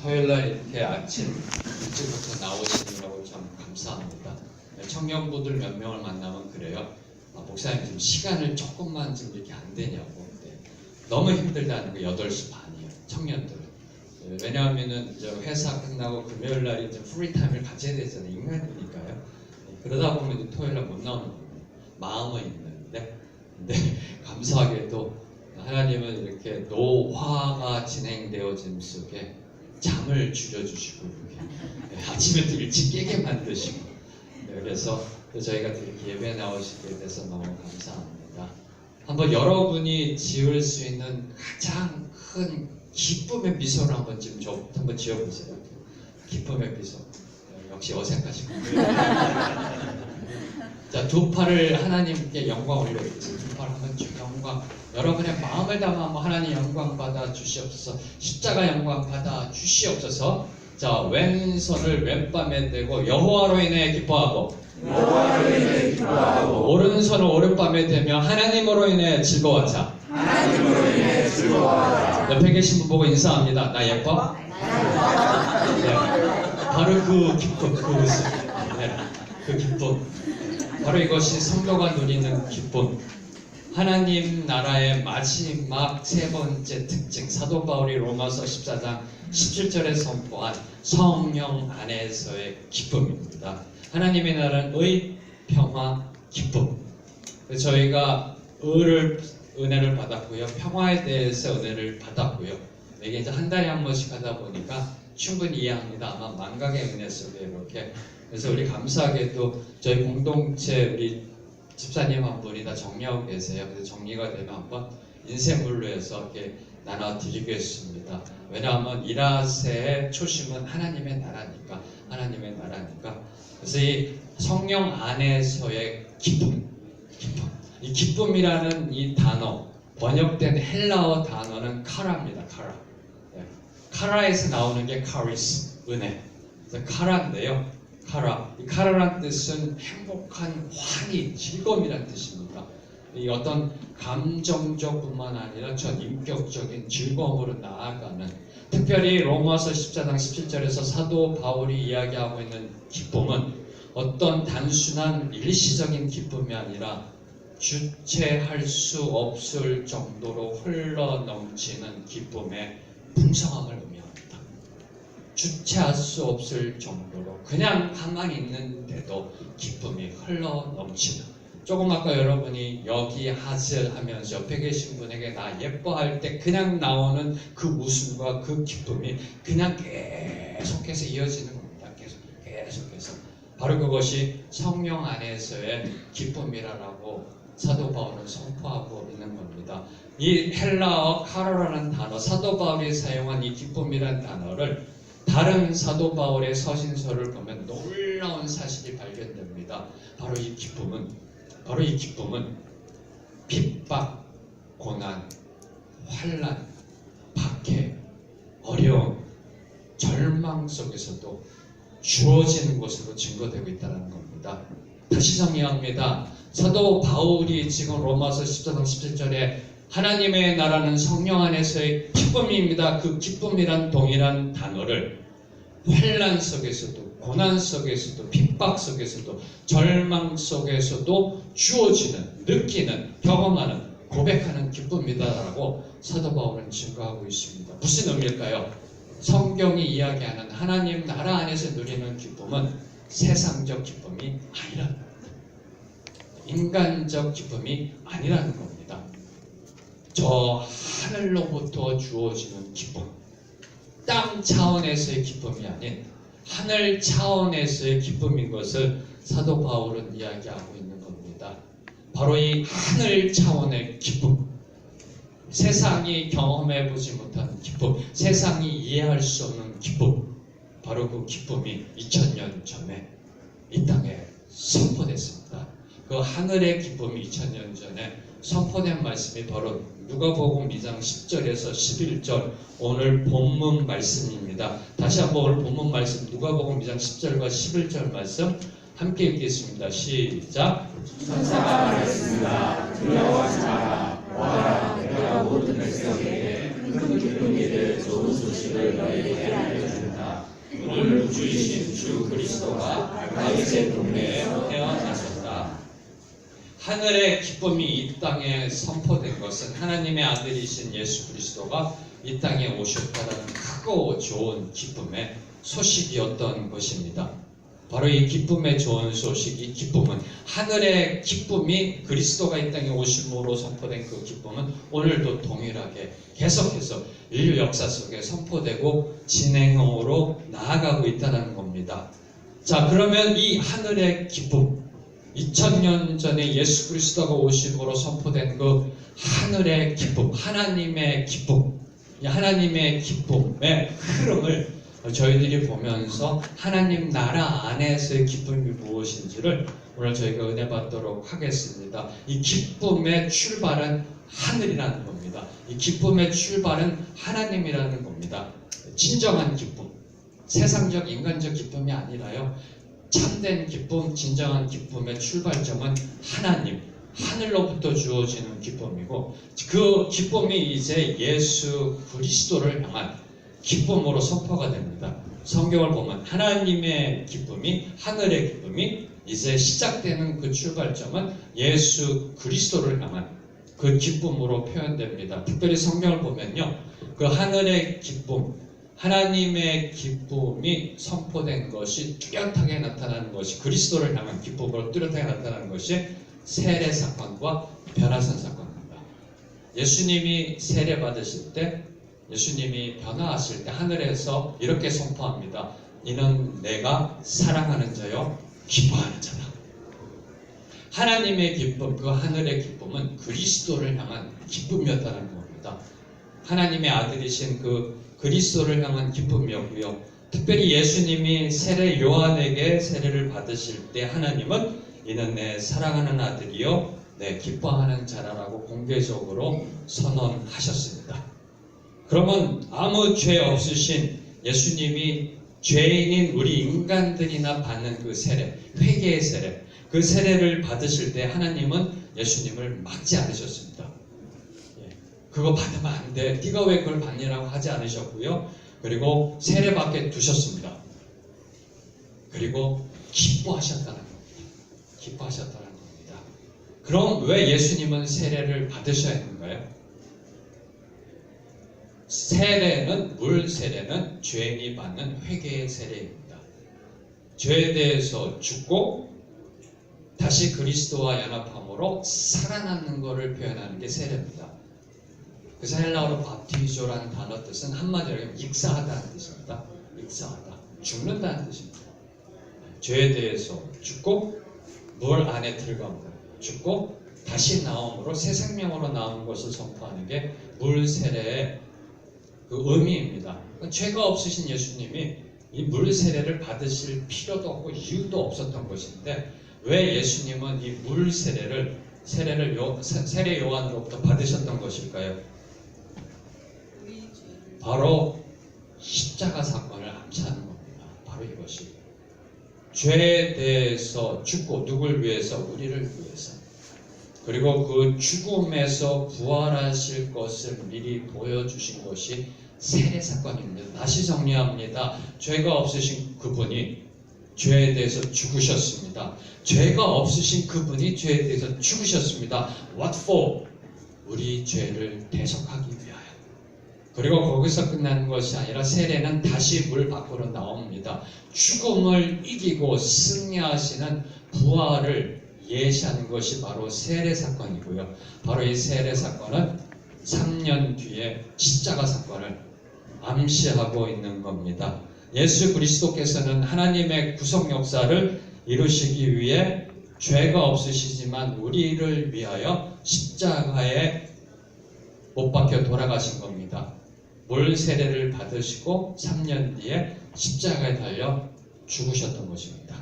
토요일날 이렇게 아침 일찍부터 나오시느라고 참 감사합니다. 청년부들 몇 명을 만나면 그래요. 목사님 지금 시간을 조금만 좀 이렇게 안 되냐고. 너무 힘들다는 거 8시 반이에요. 청년들은. 왜냐하면은 회사 끝나고 금요일 날이 좀 프리타임을 가져야 되잖아요. 인간이니까요. 그러다 보면 토요일날 못 나오는 거예요. 마음은 있는데. 근데 감사하게도 하나님은 이렇게 노화가 진행되어짐 속에 잠을 줄여주시고 아침에 또 일찍 깨게 만드시고 그래서 저희가 이렇게 예배 나오시게 돼서 너무 감사합니다. 한번 여러분이 지을 수 있는 가장 큰 기쁨의 미소를 한번 지어보세요. 기쁨의 미소. 역시 어색하시군요. 자, 두 팔을 하나님께 영광 올려드리세요. 두 팔 한번 쭉 영광. 여러분의 마음을 담아 하나님 영광 받아 주시옵소서. 십자가 영광 받아 주시옵소서. 자, 왼손을 왼밤에 대고 여호와로 인해 기뻐하고 오른손을 오른밤에 대며 하나님으로 인해 즐거워하자. 옆에 계신 분 보고 인사합니다. 나 예뻐? 네. 바로 그 기쁨, 그 웃음, 네. 그 기쁨. 바로 이것이 성도가 누리는 기쁨. 하나님 나라의 마지막 세 번째 특징, 사도 바울이 로마서 14장 17절에 선포한 성령 안에서의 기쁨입니다. 하나님의 나라는 의, 평화, 기쁨. 저희가 은혜를 받았고요. 평화에 대해서 은혜를 받았고요. 이게 이제 한 달에 한 번씩 하다 보니까 충분히 이해합니다. 아마 망각의 은혜 속에 이렇게. 그래서 우리 감사하게도 저희 공동체 우리 집사님 한 분이 다 정리하고 계세요. 그래서 정리가 되면 한번 인쇄물로 해서 이렇게 나눠드리겠습니다. 왜냐하면 이라세의 초심은 하나님의 나라니까. 하나님의 나라니까. 그래서 이 성령 안에서의 기쁨. 이 기쁨이라는 이 단어, 번역된 헬라어 단어는 카라입니다. 카라. 네. 카라에서 나오는 게 카리스, 은혜. 그래서 카라인데요. 카라. 이 카라란 뜻은 행복한 환희, 즐거움이란 뜻입니다. 이 어떤 감정적뿐만 아니라 전 인격적인 즐거움으로 나아가는, 특별히 로마서 14장 17절에서 사도 바울이 이야기하고 있는 기쁨은 어떤 단순한 일시적인 기쁨이 아니라 주체할 수 없을 정도로 흘러넘치는 기쁨의 풍성함을 의미합니다. 주체할 수 없을 정도로 그냥 가만히 있는데도 기쁨이 흘러넘치는. 조금 아까 여러분이 여기 하슬 하면서 옆에 계신 분에게 나 예뻐할 때 그냥 나오는 그 웃음과 그 기쁨이 그냥 계속해서 이어지는 겁니다. 계속해서. 바로 그것이 성령 안에서의 기쁨이라고 사도 바울은 선포하고 있는 겁니다. 이 헬라어 카라라는 단어, 사도 바울이 사용한 이 기쁨이라는 단어를 다른 사도 바울의 서신서를 보면 놀라운 사실이 발견됩니다. 바로 이 기쁨은 핍박, 고난, 환난, 박해, 어려움, 절망 속에서도 주어지는 것으로 증거되고 있다는 겁니다. 다시 정리합니다. 사도 바울이 지금 로마서 14장 17절에 하나님의 나라는 성령 안에서의 기쁨입니다. 그 기쁨이란 동일한 단어를 환난 속에서도, 고난 속에서도, 핍박 속에서도, 절망 속에서도 주어지는, 느끼는, 경험하는, 고백하는 기쁨이다라고 사도 바울은 증거하고 있습니다. 무슨 의미일까요? 성경이 이야기하는 하나님 나라 안에서 누리는 기쁨은 세상적 기쁨이 아니라는 겁니다. 인간적 기쁨이 아니라는 겁니다. 저 하늘로부터 주어지는 기쁨, 땅 차원에서의 기쁨이 아닌 하늘 차원에서의 기쁨인 것을 사도 바울은 이야기하고 있는 겁니다. 바로 이 하늘 차원의 기쁨, 세상이 경험해보지 못하는 기쁨, 세상이 이해할 수 없는 기쁨, 바로 그 기쁨이 2000년 전에 이 땅에 선포됐습니다. 그 하늘의 기쁨이 2000년 전에 선포된 말씀이 바로 누가복음 2장 10절에서 11절 오늘 본문 말씀입니다. 다시 한번 오늘 본문 말씀 누가복음 2장 10절과 11절 말씀 함께 읽겠습니다. 시작. 천사가 말했습니다. 두려워하지 마라. 와라, 내가 모든 백성에게 큰 기쁨 이를 좋은 소식을 너희에게 알려주리라. 구주이신 주 그리스도가 다윗의 동네에 태어나셨다. 하늘의 기쁨이 이 땅에 선포된 것은 하나님의 아들이신 예수 그리스도가 이 땅에 오셨다는 크고 좋은 기쁨의 소식이었던 것입니다. 바로 이 기쁨의 좋은 소식, 이 기쁨은 하늘의 기쁨이 그리스도가 이 땅에 오심으로 선포된 그 기쁨은 오늘도 동일하게 계속해서 인류 역사 속에 선포되고 진행으로 나아가고 있다는 겁니다. 자, 그러면 이 하늘의 기쁨, 2000년 전에 예수 그리스도가 오심으로 선포된 그 하늘의 기쁨, 하나님의 기쁨, 이 하나님의 기쁨의 흐름을 저희들이 보면서 하나님 나라 안에서의 기쁨이 무엇인지를 오늘 저희가 은혜 받도록 하겠습니다. 이 기쁨의 출발은 하늘이라는 겁니다. 이 기쁨의 출발은 하나님이라는 겁니다. 진정한 기쁨, 세상적 인간적 기쁨이 아니라요. 참된 기쁨, 진정한 기쁨의 출발점은 하나님, 하늘로부터 주어지는 기쁨이고 그 기쁨이 이제 예수 그리스도를 향한 기쁨으로 선포가 됩니다. 성경을 보면 하나님의 기쁨이, 하늘의 기쁨이 이제 시작되는 그 출발점은 예수 그리스도를 향한 그 기쁨으로 표현됩니다. 특별히 성경을 보면요. 그 하늘의 기쁨, 하나님의 기쁨이 선포된 것이 뚜렷하게 나타나는 것이 그리스도를 향한 기쁨으로 뚜렷하게 나타나는 것이 세례 사건과 변화산 사건입니다. 예수님이 세례 받으실 때, 예수님이 변화하실 때 하늘에서 이렇게 선포합니다. 이는 내가 사랑하는 자요 기뻐하는 자다. 하나님의 기쁨, 그 하늘의 기쁨은 그리스도를 향한 기쁨이었다는 겁니다. 하나님의 아들이신 그 그리스도를 향한 기쁨이었고요. 특별히 예수님이 세례 요한에게 세례를 받으실 때 하나님은 이는 내 사랑하는 아들이요 내 기뻐하는 자라라고 공개적으로 선언하셨습니다. 그러면 아무 죄 없으신 예수님이 죄인인 우리 인간들이나 받는 그 세례, 회개의 세례, 그 세례를 받으실 때 하나님은 예수님을 막지 않으셨습니다. 그거 받으면 안 돼. 네가 왜 그걸 받느라고 하지 않으셨고요. 그리고 세례 받게 두셨습니다. 그리고 기뻐하셨다는 겁니다. 기뻐하셨다는 겁니다. 그럼 왜 예수님은 세례를 받으셔야 했는가요? 세례는, 물 세례는 죄인이 받는 회개의 세례입니다. 죄에 대해서 죽고 다시 그리스도와 연합함으로 살아나는 것을 표현하는 게 세례입니다. 그래서 헬라어로 바티조라는 단어 뜻은 한마디로 익사하다는 뜻입니다. 익사하다. 죽는다는 뜻입니다. 죄에 대해서 죽고 물 안에 들어가므로 죽고 다시 나옴으로 새 생명으로 나오는 것을 선포하는 게 물 세례의 그 의미입니다. 죄가 없으신 예수님이 이 물 세례를 받으실 필요도 없고 이유도 없었던 것인데 왜 예수님은 이 물 세례를 세례 요한으로부터 받으셨던 것일까요? 바로 십자가 사건을 암시하는 겁니다. 바로 이것이 죄에 대해서 죽고 누굴 위해서? 우리를 위해서. 그리고 그 죽음에서 부활하실 것을 미리 보여주신 것이 세례 사건입니다. 다시 정리합니다. 죄가 없으신 그분이 죄에 대해서 죽으셨습니다. 죄가 없으신 그분이 죄에 대해서 죽으셨습니다. What for? 우리 죄를 대속하기 위하여. 그리고 거기서 끝나는 것이 아니라 세례는 다시 물 밖으로 나옵니다. 죽음을 이기고 승리하시는 부활을 예시하는 것이 바로 세례 사건이고요. 바로 이 세례 사건은 3년 뒤에 십자가 사건을 암시하고 있는 겁니다. 예수 그리스도께서는 하나님의 구속 역사를 이루시기 위해 죄가 없으시지만 우리를 위하여 십자가에 못 박혀 돌아가신 겁니다. 물 세례를 받으시고 3년 뒤에 십자가에 달려 죽으셨던 것입니다.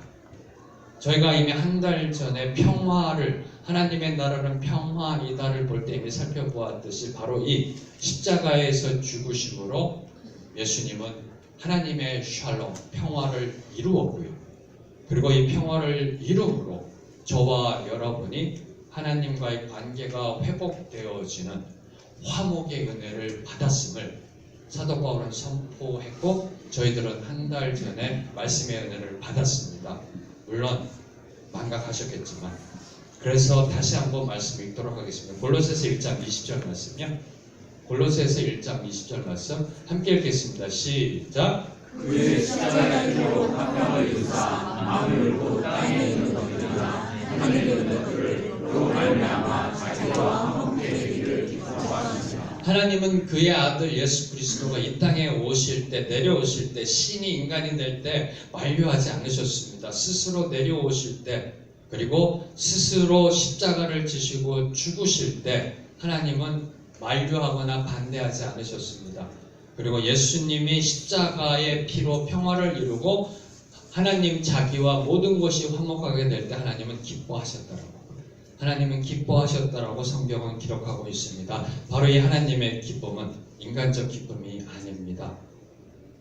저희가 이미 한 달 전에 평화를, 하나님의 나라는 평화이다를 볼 때 이미 살펴보았듯이 바로 이 십자가에서 죽으심으로 예수님은 하나님의 샬롬, 평화를 이루었고요. 그리고 이 평화를 이룸으로 저와 여러분이 하나님과의 관계가 회복되어지는 화목의 은혜를 받았음을 사도 바울은 선포했고 저희들은 한 달 전에 말씀의 은혜를 받았습니다. 물론 망각하셨겠지만 그래서 다시 한번 말씀 읽도록 하겠습니다. 골로새서 1장 20절 말씀이요. 골로새서 1장 20절 말씀 함께 읽겠습니다. 시작. 그의 십자가의 피로 화평을 이루사 마음을 울고 땅에 있는 것들이나 하늘에 있는 것들로 말미암아 자기와 함께 되기를 기뻐하시라. 하나님은 그의 아들 예수 그리스도가 이 땅에 오실 때 내려오실 때 신이 인간이 될 때 만류하지 않으셨습니다. 스스로 내려오실 때 그리고 스스로 십자가를 지시고 죽으실 때 하나님은 만류하거나 반대하지 않으셨습니다. 그리고 예수님이 십자가의 피로 평화를 이루고 하나님 자기와 모든 것이 화목하게 될 때 하나님은 기뻐하셨다라고. 하나님은 기뻐하셨다라고 성경은 기록하고 있습니다. 바로 이 하나님의 기쁨은 인간적 기쁨이 아닙니다.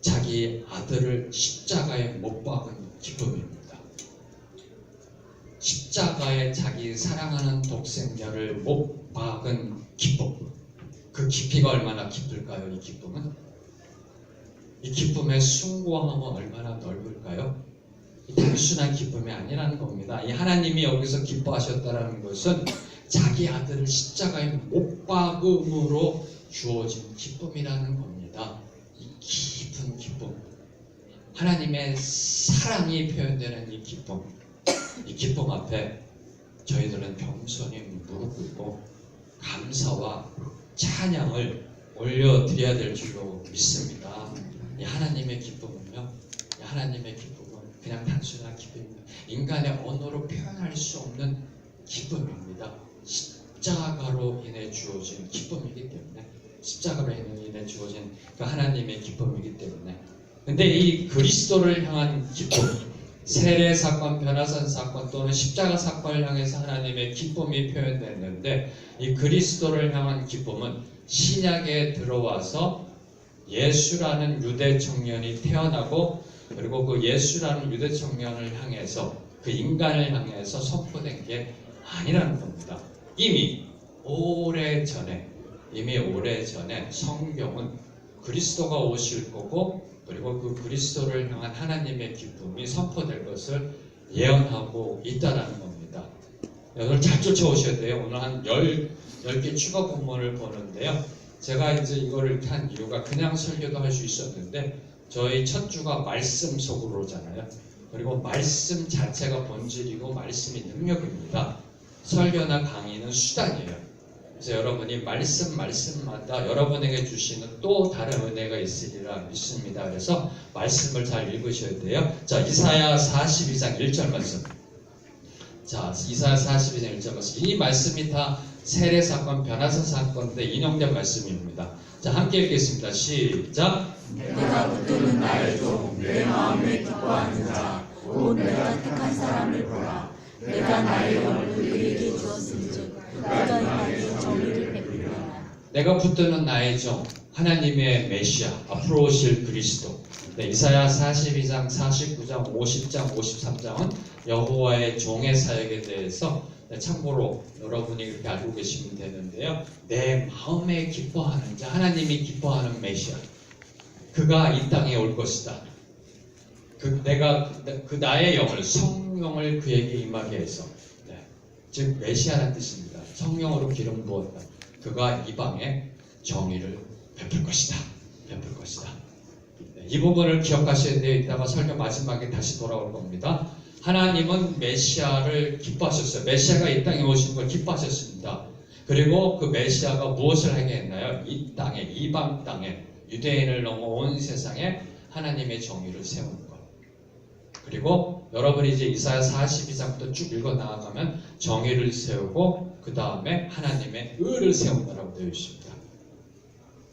자기 아들을 십자가에 못 박은 기쁨입니다. 십자가에 자기 사랑하는 독생자를 못 박은 기쁨. 그 깊이가 얼마나 깊을까요? 이 기쁨은? 이 기쁨의 숭고함은 얼마나 넓을까요? 단순한 기쁨이 아니라는 겁니다. 이 하나님이 여기서 기뻐하셨다는 것은 자기 아들을 십자가에 못 박음으로 주어진 기쁨이라는 겁니다. 이 깊은 기쁨, 하나님의 사랑이 표현되는 이 기쁨 앞에 저희들은 겸손히 무릎 꿇고 감사와 찬양을 올려드려야 될 줄로 믿습니다. 이 하나님의 기쁨은요, 이 하나님의 기쁨은 그냥 단순한 기쁨입니다. 인간의 언어로 표현할 수 없는 기쁨입니다. 십자가로 인해 주어진 기쁨이기 때문에, 십자가로 인해 주어진 그 하나님의 기쁨이기 때문에. 근데 이 그리스도를 향한 기쁨, 세례 사건, 변화산 사건 또는 십자가 사건을 향해서 하나님의 기쁨이 표현됐는데, 이 그리스도를 향한 기쁨은 신약에 들어와서 예수라는 유대 청년이 태어나고 그리고 그 예수라는 유대 청년을 향해서 그 인간을 향해서 선포된 게 아니라는 겁니다. 이미 오래전에 성경은 그리스도가 오실 거고 그리고 그 그리스도를 향한 하나님의 기쁨이 선포될 것을 예언하고 있다는 겁니다. 오늘 잘 쫓아오셔야 돼요. 오늘 한 10개 추가 본문을 보는데요. 제가 이제 이거를 이렇게 한 이유가 그냥 설교도 할 수 있었는데 저희 첫 주가 말씀 속으로잖아요. 그리고 말씀 자체가 본질이고 말씀이 능력입니다. 설교나 강의는 수단이에요. 그래서 여러분이 말씀마다 여러분에게 주시는 또 다른 은혜가 있으리라 믿습니다. 그래서 말씀을 잘 읽으셔야 돼요. 자, 이사야 42장 1절 말씀. 자, 이사야 42장 1절 말씀. 이 말씀이 다 세례 사건, 변화산 사건 때 인용된 말씀입니다. 자, 함께 읽겠습니다. 시작. 내가 붙드는 나의 종, 내 마음에 기뻐하는 자, 곧 내가 택한 사람을 보라. 내가 나의 영을 그에게 주었은즉 그가 나의 정의를 베푸리라. 내가 붙드는 나의 종, 하나님의 메시아, 앞으로 오실 그리스도. 네, 이사야 42장, 49장, 50장, 53장은 여호와의 종의 사역에 대해서 참고로 여러분이 그렇게 알고 계시면 되는데요. 내 마음에 기뻐하는 자, 하나님이 기뻐하는 메시아. 그가 이 땅에 올 것이다. 내가 나의 영을, 성령을 그에게 임하게 해서, 즉 메시아라는 뜻입니다. 성령으로 기름 부었다. 그가 이방에 정의를 베풀 것이다. 이 부분을 기억하셔야 돼요. 이따가 설교 마지막에 다시 돌아올 겁니다. 하나님은 메시아를 기뻐하셨어요. 메시아가 이 땅에 오신 걸 기뻐하셨습니다. 그리고 그 메시아가 무엇을 하게 했나요? 이 땅에, 이방 땅에, 유대인을 넘어 온 세상에 하나님의 정의를 세우는 것. 그리고 여러분이 이제 이사야 42장부터 쭉 읽어 나아가면 정의를 세우고 그 다음에 하나님의 의를 세운다라고 되어 있습니다.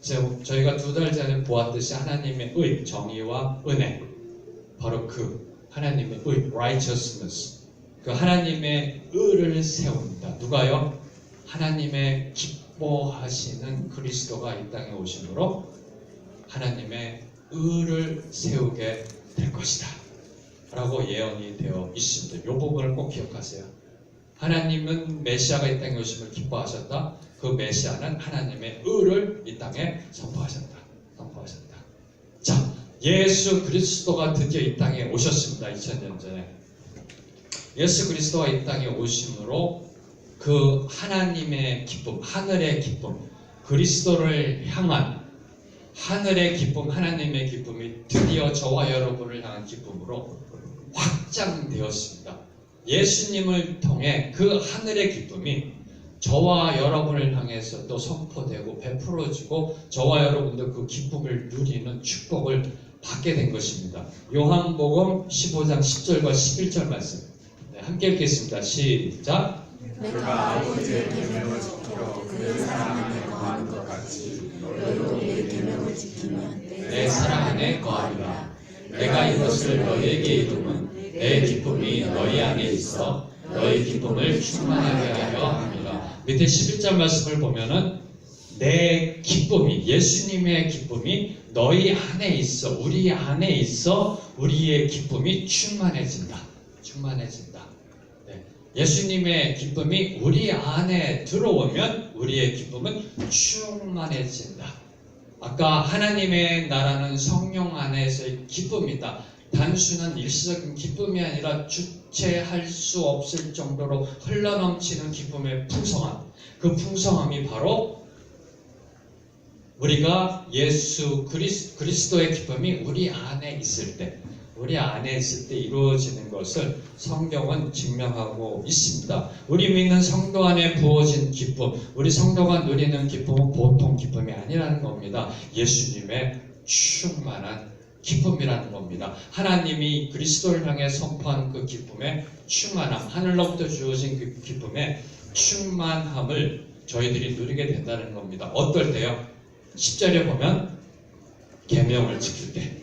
그래서 저희가 2달 전에 보았듯이 하나님의 의, 정의와 은혜, 바로 그 하나님의 의, righteousness, 그 하나님의 의를 세웁니다. 누가요? 하나님의 기뻐하시는 그리스도가 이 땅에 오심으로 하나님의 의를 세우게 될 것이다 라고 예언이 되어 있습니다. 이 부분을 꼭 기억하세요. 하나님은 메시아가 이 땅에 오심을 기뻐하셨다. 그 메시아는 하나님의 의를 이 땅에 선포하셨다. 예수 그리스도가 드디어 이 땅에 오셨습니다. 2000년 전에. 예수 그리스도가 이 땅에 오심으로 그 하나님의 기쁨, 하늘의 기쁨, 그리스도를 향한 하늘의 기쁨, 하나님의 기쁨이 드디어 저와 여러분을 향한 기쁨으로 확장되었습니다. 예수님을 통해 그 하늘의 기쁨이 저와 여러분을 향해서 또 선포되고 베풀어지고 저와 여러분도 그 기쁨을 누리는 축복을 받게 된 것입니다. 요한복음 15장 10절과 11절 말씀 함께 읽겠습니다. 시작. 내가 아버지의 계명을 지키고 그의 사랑 안에 거하는 것 같이 너희도 내 계명을 지키면 내 사랑 안에 거하리라. 내가 이것을 너희에게 이루면 내 기쁨이 너희 안에 있어 너희 기쁨을 충만하게 하려 합니다. 밑에 11절 말씀을 보면은 내 기쁨이, 예수님의 기쁨이 너희 안에 있어, 우리 안에 있어 우리의 기쁨이 충만해진다. 충만해진다. 네. 예수님의 기쁨이 우리 안에 들어오면 우리의 기쁨은 충만해진다. 아까 하나님의 나라는 성령 안에서의 기쁨이다. 단순한 일시적인 기쁨이 아니라 주체할 수 없을 정도로 흘러넘치는 기쁨의 풍성함. 그 풍성함이 바로 우리가 예수 그리스도의 기쁨이 우리 안에 있을 때, 우리 안에 있을 때 이루어지는 것을 성경은 증명하고 있습니다. 우리 믿는 성도 안에 부어진 기쁨, 우리 성도가 누리는 기쁨은 보통 기쁨이 아니라는 겁니다. 예수님의 충만한 기쁨이라는 겁니다. 하나님이 그리스도를 향해 선포한 그 기쁨의 충만함, 하늘로부터 주어진 그 기쁨의 충만함을 저희들이 누리게 된다는 겁니다. 어떨 때요? 10절에 보면 계명을 지킬 때,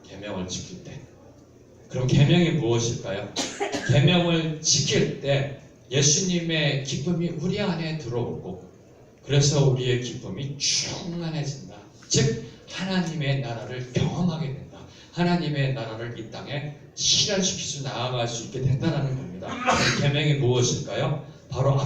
계명을 지킬 때. 그럼 계명이 무엇일까요? 계명을 지킬 때 예수님의 기쁨이 우리 안에 들어오고 그래서 우리의 기쁨이 충만해진다. 즉 하나님의 나라를 경험하게 된다. 하나님의 나라를 이 땅에 실현시키고 나아갈 수 있게 된다는 겁니다. 계명이 무엇일까요? 바로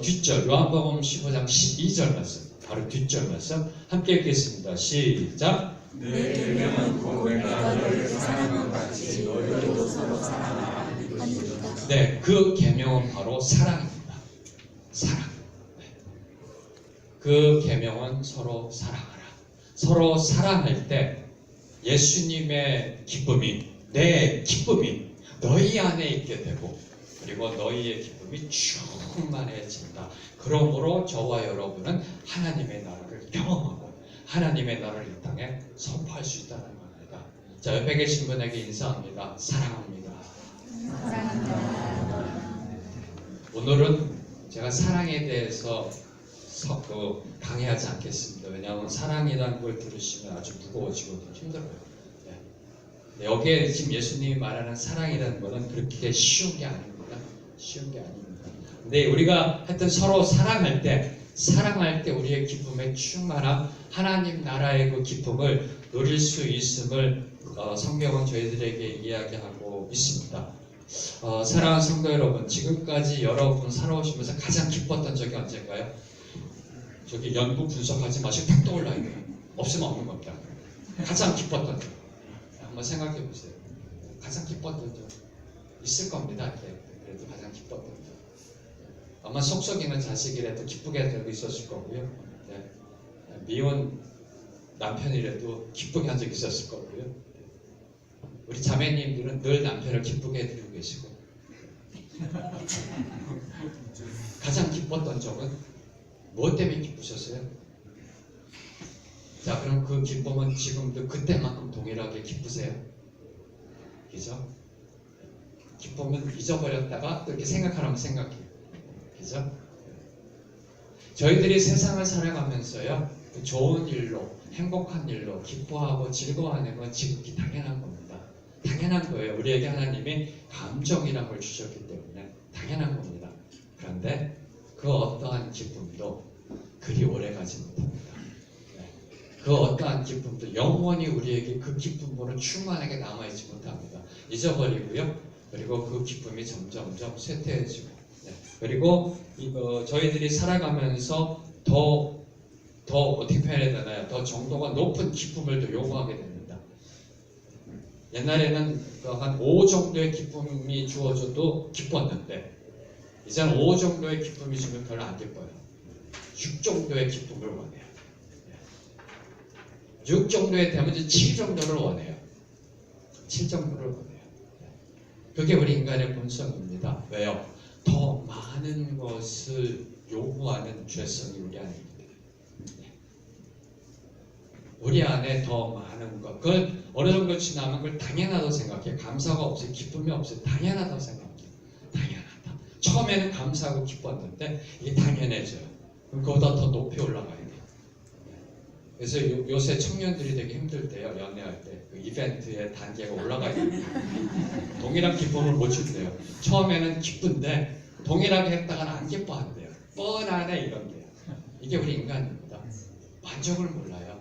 뒷절 요한복음 15장 12절 말씀, 바로 뒷절 말씀 함께 읽겠습니다. 시작. 내 계명은 곧 내가 너희를 사랑한 같이 너희도 서로 사랑하라 하니라. 네, 그 계명은 바로 사랑입니다. 사랑. 네. 그 계명은 서로 사랑하라. 서로 사랑할 때 예수님의 기쁨이, 내 기쁨이 너희 안에 있게 되고 그리고 너희의 기쁨이 충만해진다. 그러므로 저와 여러분은 하나님의 나라를 경험하고 하나님의 나라를 이 땅에 선포할 수 있다는 겁니다. 자, 옆에 계신 분에게 인사합니다. 사랑합니다. 오늘은 제가 사랑에 대해서 강의하지 않겠습니다. 왜냐하면 사랑이라는 걸 들으시면 아주 무거워지고 힘들어요. 네. 여기에 지금 예수님이 말하는 사랑이라는 것은 그렇게 쉬운 게 아닙니다. 쉬운 게 아닙니다. 근데 우리가 하여튼 서로 사랑할 때 우리의 기쁨의 충만함, 하나님 나라의 그 기쁨을 누릴 수 있음을 성경은 저희들에게 이야기하고 있습니다. 사랑하는 성도 여러분, 지금까지 여러분 살아오시면서 가장 기뻤던 적이 언제일까요? 저기 연구 분석하지 마시고 탁 떠올라야 돼요. 없으면 없는 겁니다. 가장 기뻤던 적. 한번 생각해 보세요. 가장 기뻤던 적. 있을 겁니다. 그래도 가장 기뻤던 적. 아마 속썩이는 자식이라도 기쁘게 한 적이 있었을 거고요. 네. 미운 남편이라도 기쁘게 한 적이 있었을 거고요. 우리 자매님들은 늘 남편을 기쁘게 해드리고 계시고 가장 기뻤던 적은 무엇 때문에 기쁘셨어요? 자, 그럼 그 기쁨은 지금도 그때만큼 동일하게 기쁘세요? 그죠? 기쁨은 잊어버렸다가 또 이렇게 생각하라면 생각해요. 그죠? 저희들이 세상을 살아가면서요, 좋은 일로, 행복한 일로, 기뻐하고 즐거워하는 건 지극히 당연한 겁니다. 당연한 거예요. 우리에게 하나님이 감정이라는 걸 주셨기 때문에 당연한 겁니다. 그런데 그 어떠한 기쁨도 그리 오래가지 못합니다. 네. 그 어떠한 기쁨도 영원히 우리에게 그 기쁨으로 충만하게 남아있지 못합니다. 잊어버리고요. 그리고 그 기쁨이 점점점 쇠퇴해지고, 네. 그리고 저희들이 살아가면서 더 어떻게 표현해야 되나요? 더 정도가 높은 기쁨을 더 요구하게 됩니다. 옛날에는 한 5 정도의 기쁨이 주어져도 기뻤는데 이제는 5 정도의 기쁨이 주면 별로 안 기뻐요. 6 정도의 기쁨을 원해요. 6 정도에 되면 이제 7 정도를 원해요. 7 정도를 원해요. 그게 우리 인간의 본성입니다. 왜요? 더 많은 것을 요구하는 죄성이 우리 안에 있습니다. 우리 안에 더 많은 것, 그걸 어느 정도 지나면 그걸 당연하다고 생각해요. 감사가 없어요. 기쁨이 없어요. 당연하다고 생각해요. 당연하다. 처음에는 감사하고 기뻤는데 이게 당연해져요. 그럼 그보다 더 높이 올라가야 돼요. 그래서 요새 청년들이 되게 힘들 때요. 연애할 때 그 이벤트의 단계가 올라가야 됩니다. 동일한 기쁨을 못 준대요. 처음에는 기쁜데 동일하게 했다가는 안 기뻐한대요. 뻔하네 이런데요. 이게 우리 인간입니다. 만족을 몰라요.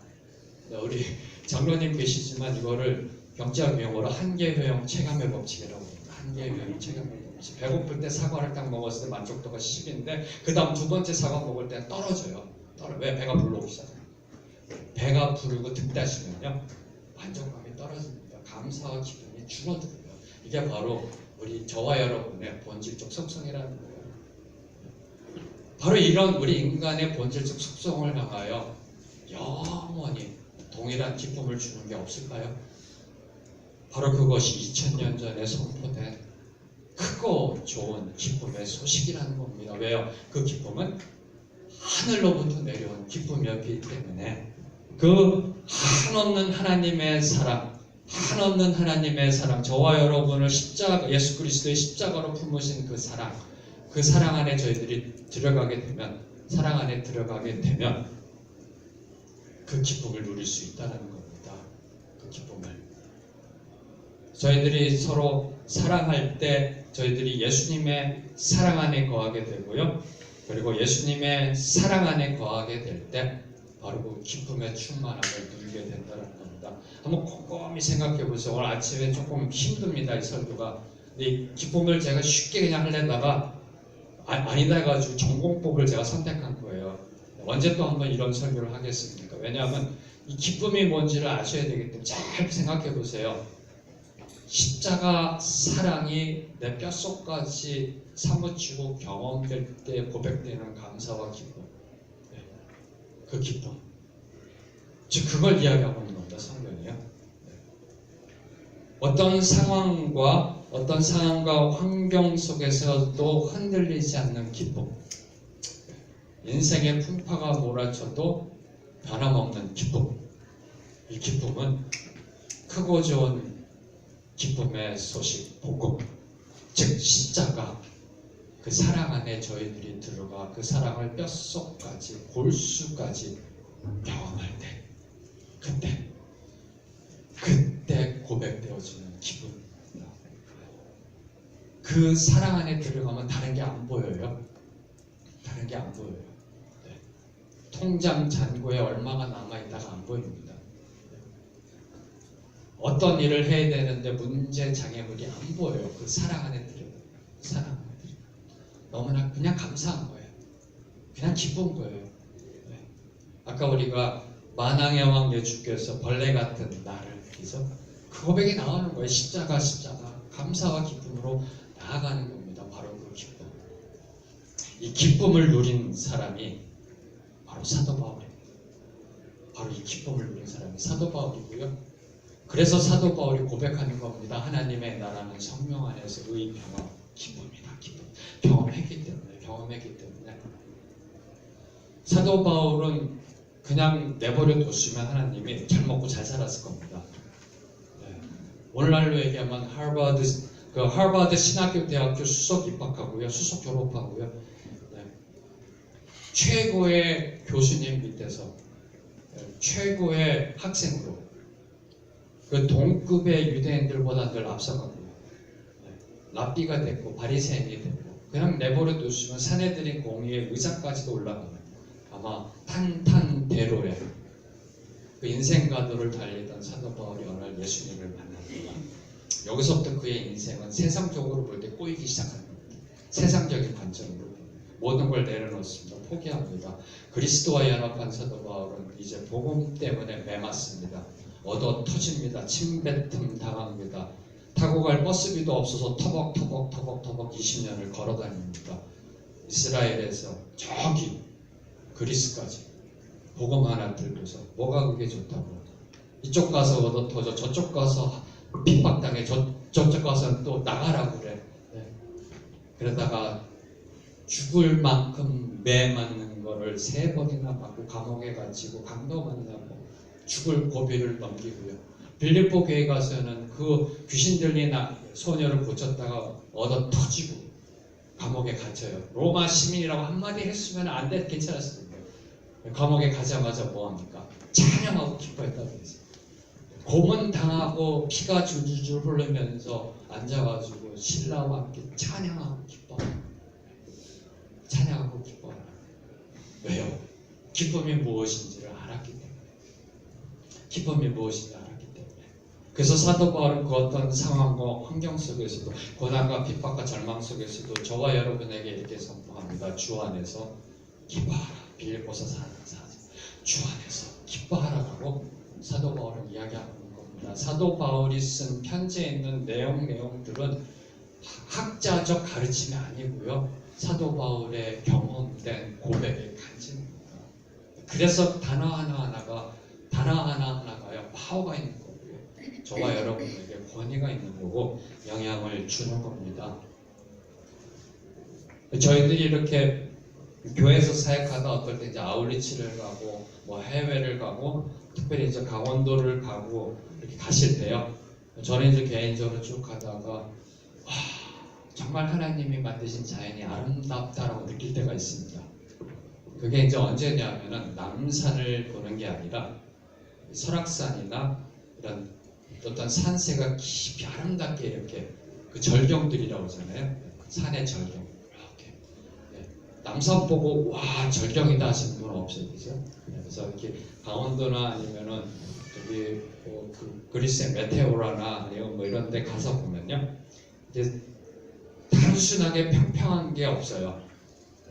우리 장로님 계시지만 이거를 경제학 용어로 한계효용 체감의 법칙이라고 합니다. 한계효용 체감의 법칙. 배고플 때 사과를 딱 먹었을 때 만족도가 10인데 그 다음 2번째 사과 먹을 때 떨어져요. 왜? 배가 불러오기 시작해요. 배가 부르고 득다시면요 만족감이 떨어집니다. 감사와 기쁨이 줄어들어요. 이게 바로 우리 저와 여러분의 본질적 속성이라는 거예요. 바로 이런 우리 인간의 본질적 속성을 향하여 영원히 동일한 기쁨을 주는 게 없을까요? 바로 그것이 2000년 전에 선포된 크고 좋은 기쁨의 소식이라는 겁니다. 왜요? 그 기쁨은 하늘로부터 내려온 기쁨이었기 때문에 그 한없는 하나님의 사랑, 한없는 하나님의 사랑, 저와 여러분을 예수 그리스도의 십자가로 품으신 그 사랑 안에 저희들이 들어가게 되면, 사랑 안에 들어가게 되면 그 기쁨을 누릴 수 있다는 겁니다. 그 기쁨을. 저희들이 서로 사랑할 때 저희들이 예수님의 사랑 안에 거하게 되고요. 그리고 예수님의 사랑 안에 거하게 될 때 바로 그 기쁨의 충만함을 누리게 된다는 겁니다. 한번 꼼꼼히 생각해 보세요. 오늘 아침에 조금 힘듭니다. 이 설교가. 이 기쁨을 제가 쉽게 그냥 하려다가 아니다 해가지고 전공법을 제가 선택한 거예요. 언제 또 한번 이런 설교를 하겠습니까? 왜냐하면 이 기쁨이 뭔지를 아셔야 되기 때문에 잘 생각해 보세요. 십자가 사랑이 내 뼛속까지 사무치고 경험될 때 고백되는 감사와 기쁨, 그 기쁨, 즉 그걸 이야기하고 있는 겁니다. 성경이요. 어떤 상황과 환경 속에서도 흔들리지 않는 기쁨, 인생의 풍파가 몰아쳐도 변함없는 기쁨. 이 기쁨은 크고 좋은 기쁨의 소식, 복음, 즉 십자가, 그 사랑 안에 저희들이 들어가 그 사랑을 뼛속까지, 골수까지 경험할 때, 그때 고백되어지는 기분. 그 사랑 안에 들어가면 다른 게 안 보여요. 다른 게 안 보여요. 통장 잔고에 얼마가 남아있다가 안 보입니다. 어떤 일을 해야 되는데 문제 장애물이 안 보여요. 그 사랑 안에 들어요. 사랑 안에 들어요. 너무나 그냥 감사한 거예요. 그냥 기쁜 거예요. 아까 우리가 만왕의 왕 예수께서 벌레 같은 나를 위해서 그 고백이 나오는 거예요. 십자가 감사와 기쁨으로 나아가는 겁니다. 바로 그 기쁨. 이 기쁨을 누린 사람이 바로 사도 바울입니다. 바로 이 기쁨을 누린 사람이 사도 바울이고요. 그래서 사도 바울이 고백하는 겁니다. 하나님의 나라는 성령 안에서 의 평화, 기쁨이다. 기쁨. 경험했기 때문에 사도 바울은 그냥 내버려 뒀으면 하나님이 잘 먹고 잘 살았을 겁니다. 오늘날로 얘기하면 하버드 신학교 대학교 수석 입학하고요, 수석 졸업하고요, 최고의 교수님 밑에서 최고의 학생으로 그 동급의 유대인들보다 늘 앞서가고요, 랍비가 됐고 바리새인이 됐고 그냥 내버려 뒀으면 사내들인 공의의 의자까지도 올라가는 아마 탄탄대로의 그 인생가도를 달리던 사도 바울이 어느 날 예수님을 만납니다. 여기서부터 그의 인생은 세상적으로 볼 때 꼬이기 시작합니다. 세상적인 관점으로 모든 걸 내려놓습니다. 포기합니다. 그리스도와 연합한 사도 바울은 이제 복음 때문에 매맞습니다. 얻어 터집니다. 침뱉음 당합니다. 타고 갈 버스비도 없어서 터벅터벅 20년을 걸어 다닙니다. 이스라엘에서 저기 그리스까지 복음 하나 들고서 뭐가 그게 좋다고. 이쪽 가서 얻어 터져, 저쪽 가서 핍박당해, 저쪽 가서 또 나가라고 그래. 네. 그러다가 죽을 만큼 매 맞는 거를 3번이나 맞고 감옥에 갇히고 강도 만나고 죽을 고비를 넘기고요. 빌립보 교회 가서는 그 귀신 들린 소녀를 고쳤다가 얻어 터지고 감옥에 갇혀요. 로마 시민이라고 한마디 했으면 안 돼, 괜찮았을 텐데. 감옥에 가자마자 뭐합니까? 찬양하고 기뻐했다고 했어요. 고문 당하고 피가 줄줄줄 흐르면서 앉아가지고 신라와 함께 찬양하고 기뻐하고 찬양하고 기뻐하라. 왜요? 기쁨이 무엇인지를 알았기 때문에. 기쁨이 무엇인지 알았기 때문에. 그래서 사도 바울은 그 어떤 상황과 환경 속에서도 고난과 핍박과 절망 속에서도 저와 여러분에게 이렇게 선포합니다. 주 안에서 기뻐하라. 빌립보서 4장 4절. 주 안에서 기뻐하라고 사도 바울은 이야기하는 겁니다. 사도 바울이 쓴 편지에 있는 내용들은 학자적 가르침이 아니고요. 사도 바울의 경험된 고백의 간증입니다. 그래서 단어 하나하나가요 파워가 있는 거고요. 저와 여러분에게 권위가 있는 거고 영향을 주는 겁니다. 저희들이 이렇게 교회에서 사역하다 어떨 때 이제 아울리치를 가고 뭐 해외를 가고 특별히 이제 강원도를 가고 이렇게 가실 때요. 저는 이제 개인적으로 쭉 가다가 정말 하나님이 만드신 자연이 아름답다라고 느낄 때가 있습니다. 그게 이제 언제냐면은 남산을 보는 게 아니라 설악산이나 이런 어떤 산세가 깊이 아름답게 이렇게 그 절경들이라고 하잖아요. 산의 절경 이렇게 남산 보고 와 절경이다 하시는 분은 없어요, 그죠? 그래서 이렇게 강원도나 아니면은 저기 그 그리스의 메테오라나 아니면 뭐 이런 데 가서 보면요, 이제 단순하게 평평한 게 없어요.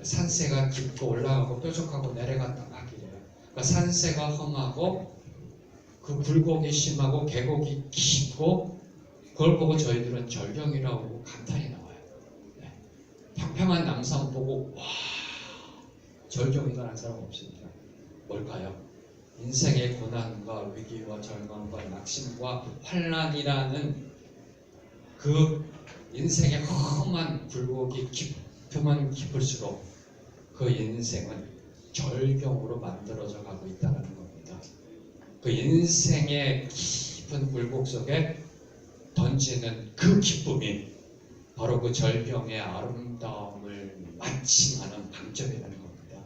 산세가 깊고 올라가고 뾰족하고 내려갔다 막 이래요. 그러니까 산세가 험하고 그 굴곡이 심하고 계곡이 깊고 그걸 보고 저희들은 절경이라고 감탄이 나와요. 네. 평평한 남산 보고 와 절경이다 라는 사람 없습니다. 뭘까요? 인생의 고난과 위기와 절망과 낙심과 환난이라는 그 인생의 험한 굴곡이 깊으면 깊을수록 그 인생은 절경으로 만들어져 가고 있다는 겁니다. 그 인생의 깊은 굴곡 속에 던지는 그 기쁨이 바로 그 절경의 아름다움을 마침하는 방점이라는 겁니다.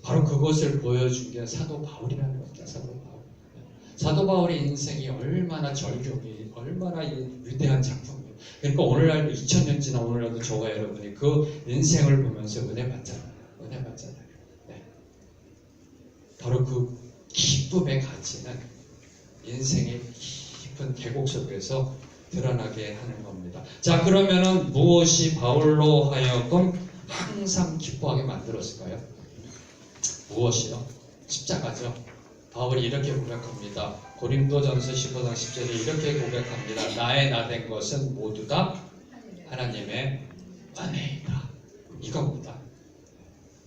바로 그것을 보여준 게 사도 바울이라는 겁니다. 사도 바울의 인생이 얼마나 절경이 얼마나 위대한 작품이에요. 그러니까 오늘날 2000년 지난 오늘날도 저와 여러분이 그 인생을 보면서 은혜 받잖아요. 네. 바로 그 기쁨의 가치는 인생의 깊은 계곡 속에서 드러나게 하는 겁니다. 자, 그러면은 무엇이 바울로 하여금 항상 기뻐하게 만들었을까요? 무엇이요? 십자가죠. 바울이 이렇게 고백합니다. 고린도전서 15장 10절에 이렇게 고백합니다. 나의 나된 것은 모두 다 하나님의 은혜이다. 이겁니다.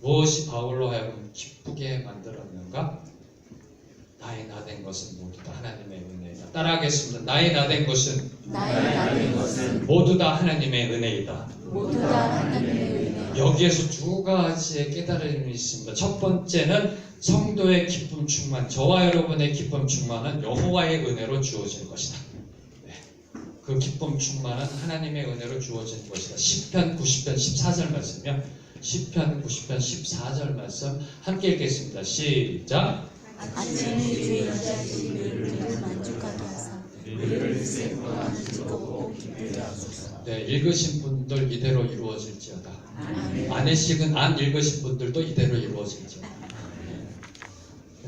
무엇이 바울로 하여금 기쁘게 만들었는가? 나의 나된 것은 모두 다 하나님의 은혜이다. 따라하겠습니다. 나의 나된 것은 모두 다 하나님의 은혜이다. 모두 다 하나님의 은혜. 여기에서 두 가지의 깨달음이 있습니다. 첫 번째는 성도의 기쁨 충만, 저와 여러분의 기쁨 충만은 여호와의 은혜로 주어진 것이다. 네. 그 기쁨 충만은 하나님의 은혜로 주어진 것이다. 시편 90편 14절 말씀이요. 시편 90편 14절 말씀 함께 읽겠습니다. 시작. 아침에 주의 인자하심이 우리를 만족하게 하사 우리를 세포하는 즐겁고 기쁘게 하소서. 네, 읽으신 분들 이대로 이루어질지어다. 아멘. 안 읽으신 분들도 이대로 이루어질지어다.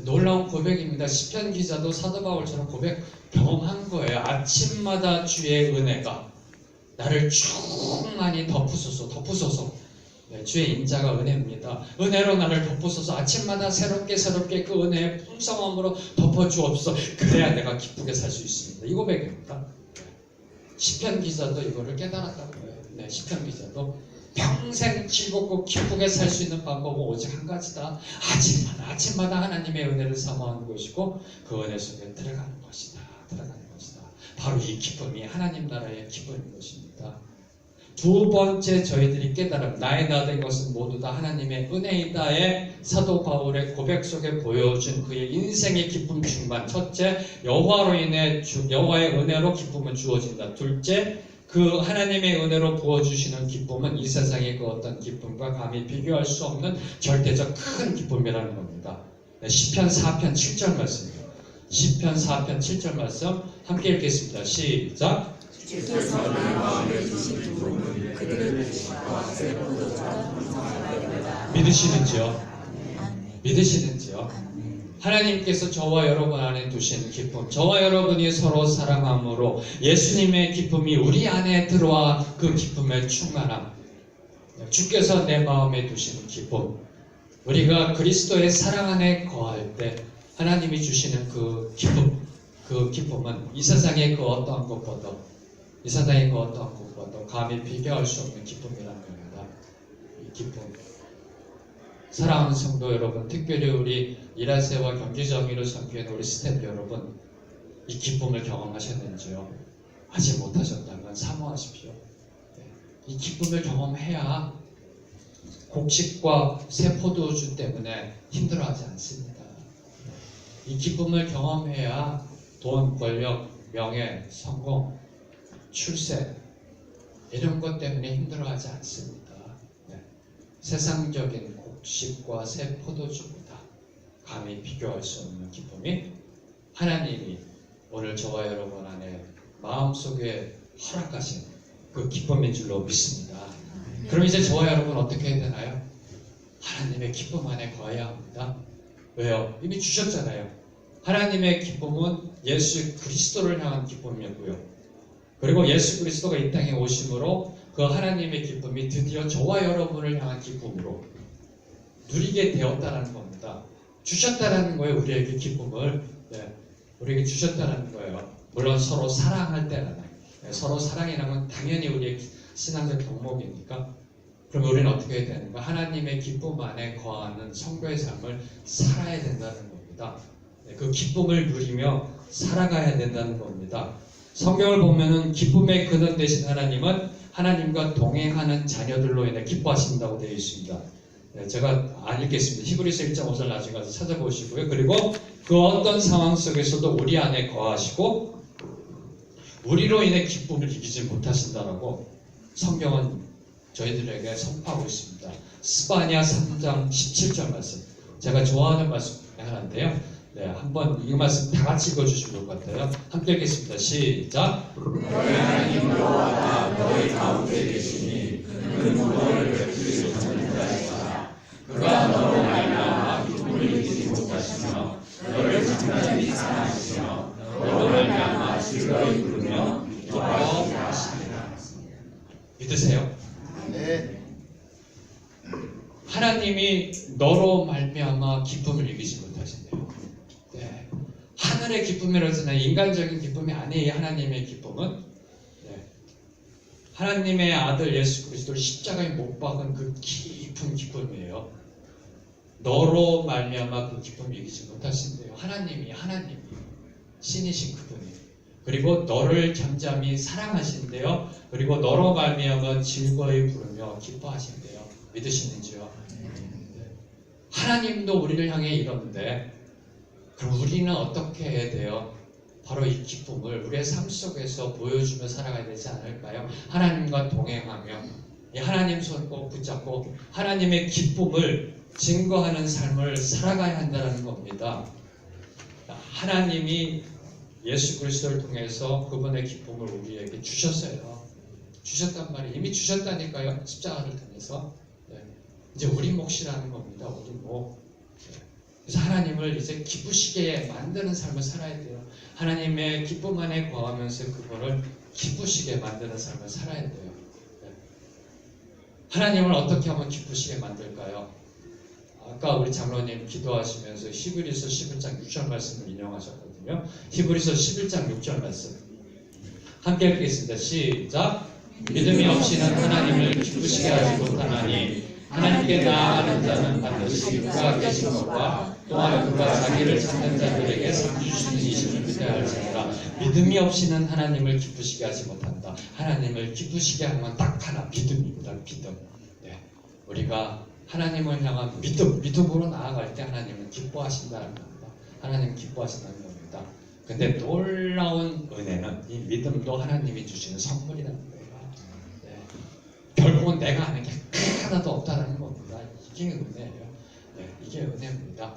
놀라운 고백입니다. 시편 기자도 사도 바울처럼 고백 경험한 거예요. 아침마다 주의 은혜가 나를 충만히 덮으소서. 네, 주의 인자가 은혜입니다. 은혜로 나를 덮어서서 아침마다 새롭게 그 은혜의 풍성함으로 덮어주옵소서. 그래야 내가 기쁘게 살 수 있습니다. 이 고백입니다. 시편 기자도 이거를 깨달았다고 해요. 네, 시편 기자도 평생 즐겁고 기쁘게 살 수 있는 방법은 오직 한 가지다. 아침마다 하나님의 은혜를 사모하는 것이고 그 은혜 속에 들어가는 것이다. 바로 이 기쁨이 하나님 나라의 기쁨인 것입니다. 두 번째 저희들이 깨달음, 나의 나 된 것은 모두 다 하나님의 은혜이다의 사도 바울의 고백 속에 보여준 그의 인생의 기쁨 충만. 첫째, 여호와로 인해 여호와의 은혜로 기쁨은 주어진다. 둘째, 그 하나님의 은혜로 부어주시는 기쁨은 이 세상의 그 어떤 기쁨과 감히 비교할 수 없는 절대적 큰 기쁨이라는 겁니다. 네, 시편 4편 7절 말씀입니다. 시편 4편 7절 말씀 함께 읽겠습니다. 시작. 주께서 내 마음에 주신 기쁨은 그들의 뜻과 새 포도주가 풍성하리로다. 믿으시는지요? 아멘. 믿으시는지요? 아멘. 하나님께서 저와 여러분 안에 두신 기쁨, 저와 여러분이 서로 사랑함으로 예수님의 기쁨이 우리 안에 들어와 그 기쁨의 충만함, 주께서 내 마음에 두시는 기쁨, 우리가 그리스도의 사랑 안에 거할 때 하나님이 주시는 그 기쁨, 그 기쁨은 이 세상의 그 어떠한 것보다 감히 비교할 수 없는 기쁨이라는 겁니다. 이 기쁨. 사랑하는 성도 여러분, 특별히 우리 이라세와 경기정의로 섬기는 우리 스태프 여러분, 이 기쁨을 경험하셨는지요? 아직 못하셨다면 사모하십시오. 이 기쁨을 경험해야 곡식과 새 포도주 때문에 힘들어하지 않습니다. 이 기쁨을 경험해야 돈, 권력, 명예, 성공, 출세 이런 것 때문에 힘들어하지 않습니다. 세상적인 곡식과 새 포도주보다 감히 비교할 수 없는 기쁨이 하나님이 오늘 저와 여러분 안에 마음속에 허락하신 그 기쁨인 줄로 믿습니다. 그럼 이제 저와 여러분 어떻게 해야 되나요? 하나님의 기쁨 안에 거해야 합니다. 왜요? 이미 주셨잖아요. 하나님의 기쁨은 예수 그리스도를 향한 기쁨이었고요. 그리고 예수 그리스도가 이 땅에 오심으로 그 하나님의 기쁨이 드디어 저와 여러분을 향한 기쁨으로 누리게 되었다는 겁니다. 주셨다는 거예요. 우리에게 기쁨을. 우리에게 주셨다는 거예요. 물론 서로 사랑할 때는 서로 사랑이라면 당연히 우리의 신앙적 덕목이니까. 그럼 우리는 어떻게 해야 되는가? 하나님의 기쁨 안에 거하는 성도의 삶을 살아야 된다는 겁니다. 그 기쁨을 누리며 살아가야 된다는 겁니다. 성경을 보면은 기쁨의 근원 되신 하나님은 하나님과 동행하는 자녀들로 인해 기뻐하신다고 되어 있습니다. 제가 안 읽겠습니다. 히브리서 1.5절 나중에 가서 찾아보시고요. 그리고 그 어떤 상황 속에서도 우리 안에 거하시고 우리로 인해 기쁨을 이기지 못하신다라고 성경은 저희들에게 선포하고 있습니다. 스바냐 3장 17절 말씀. 제가 좋아하는 말씀 중에 하나인데요. 한번 이 말씀 다 같이 읽어주시면 좋을 것 같아요. 함께 읽겠습니다. 시작. 너희 하나님 여호와가 너희 가운데 계시니 그는 너를 베풀지 못하리라. 그가 너로 말미암아 기쁨을 이기지 못하시며 너를 잠잠히 사랑하시며 너로 말미암아 즐거이 부르며 기뻐하시리라. 믿으세요? 네. 하나님이 너로 말미암아 기쁨을 이기지 못하신대요. 하늘의 기쁨이라서는 인간적인 기쁨이 아니에요. 하나님의 기쁨은 하나님의 아들 예수 그리스도를 십자가에 못 박은 그 깊은 기쁨이에요. 너로 말미암아 그 기쁨을 이기지 못하신대요. 하나님이 신이신 그분이. 그리고 너를 잠잠히 사랑하신대요. 그리고 너로 말미암아 즐거이 부르며 기뻐하신대요. 믿으시는지요? 하나님도 우리를 향해 이러는데 그럼 우리는 어떻게 해야 돼요? 바로 이 기쁨을 우리의 삶 속에서 보여주며 살아가야 되지 않을까요? 하나님과 동행하며 하나님 손 꼭 붙잡고 하나님의 기쁨을 증거하는 삶을 살아가야 한다는 겁니다. 하나님이 예수 그리스도를 통해서 그분의 기쁨을 우리에게 주셨어요. 주셨단 말이에요. 이미 주셨다니까요. 십자가를 통해서. 이제 우리 몫이라는 겁니다. 우리 몫. 그래서 하나님을 이제 기쁘시게 만드는 삶을 살아야 돼요. 하나님의 기쁨 안에 거하면서 그분을 기쁘시게 만드는 삶을 살아야 돼요. 하나님을 어떻게 하면 기쁘시게 만들까요? 아까 우리 장로님 기도하시면서 히브리서 11장 6절 말씀을 인용하셨거든요. 히브리서 11장 6절 말씀 함께 읽겠습니다. 시작. 믿음이 없이는 하나님을 기쁘시게 하지 못하나니 하나님께 나아가는 자는 반드시 그가 계신 것과 또한 그가 자기를 찾는 자들에게 상 주시는 이심을 기대할지니라. 믿음이 없이는 하나님을 기쁘시게 하지 못한다. 하나님을 기쁘시게 하면 딱 하나, 믿음입니다. 믿음. 네. 우리가 하나님을 향한 믿음으로 나아갈 때 하나님은 기뻐하신다는 겁니다. 하나님은 기뻐하신다는 겁니다. 근데 놀라운 은혜는 이 믿음도 하나님이 주시는 선물이라는 거예요. 네. 결국은 내가 하는 게 하나도 없다는 겁니다. 이게 은혜예요. 네. 이게 은혜입니다.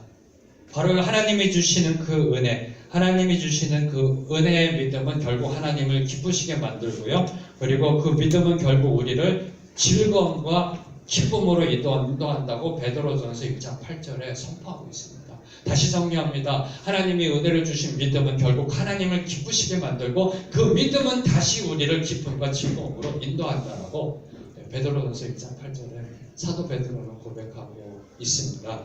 바로 하나님이 주시는 그 은혜, 하나님이 주시는 그 은혜의 믿음은 결국 하나님을 기쁘시게 만들고요. 그리고 그 믿음은 결국 우리를 즐거움과 기쁨으로 인도한다고 베드로전서 6장 8절에 선포하고 있습니다. 다시 정리합니다. 하나님이 은혜를 주신 믿음은 결국 하나님을 기쁘시게 만들고 그 믿음은 다시 우리를 기쁨과 즐거움으로 인도한다라고 베드로전서 6장 8절에 사도 베드로는 고백하고 있습니다.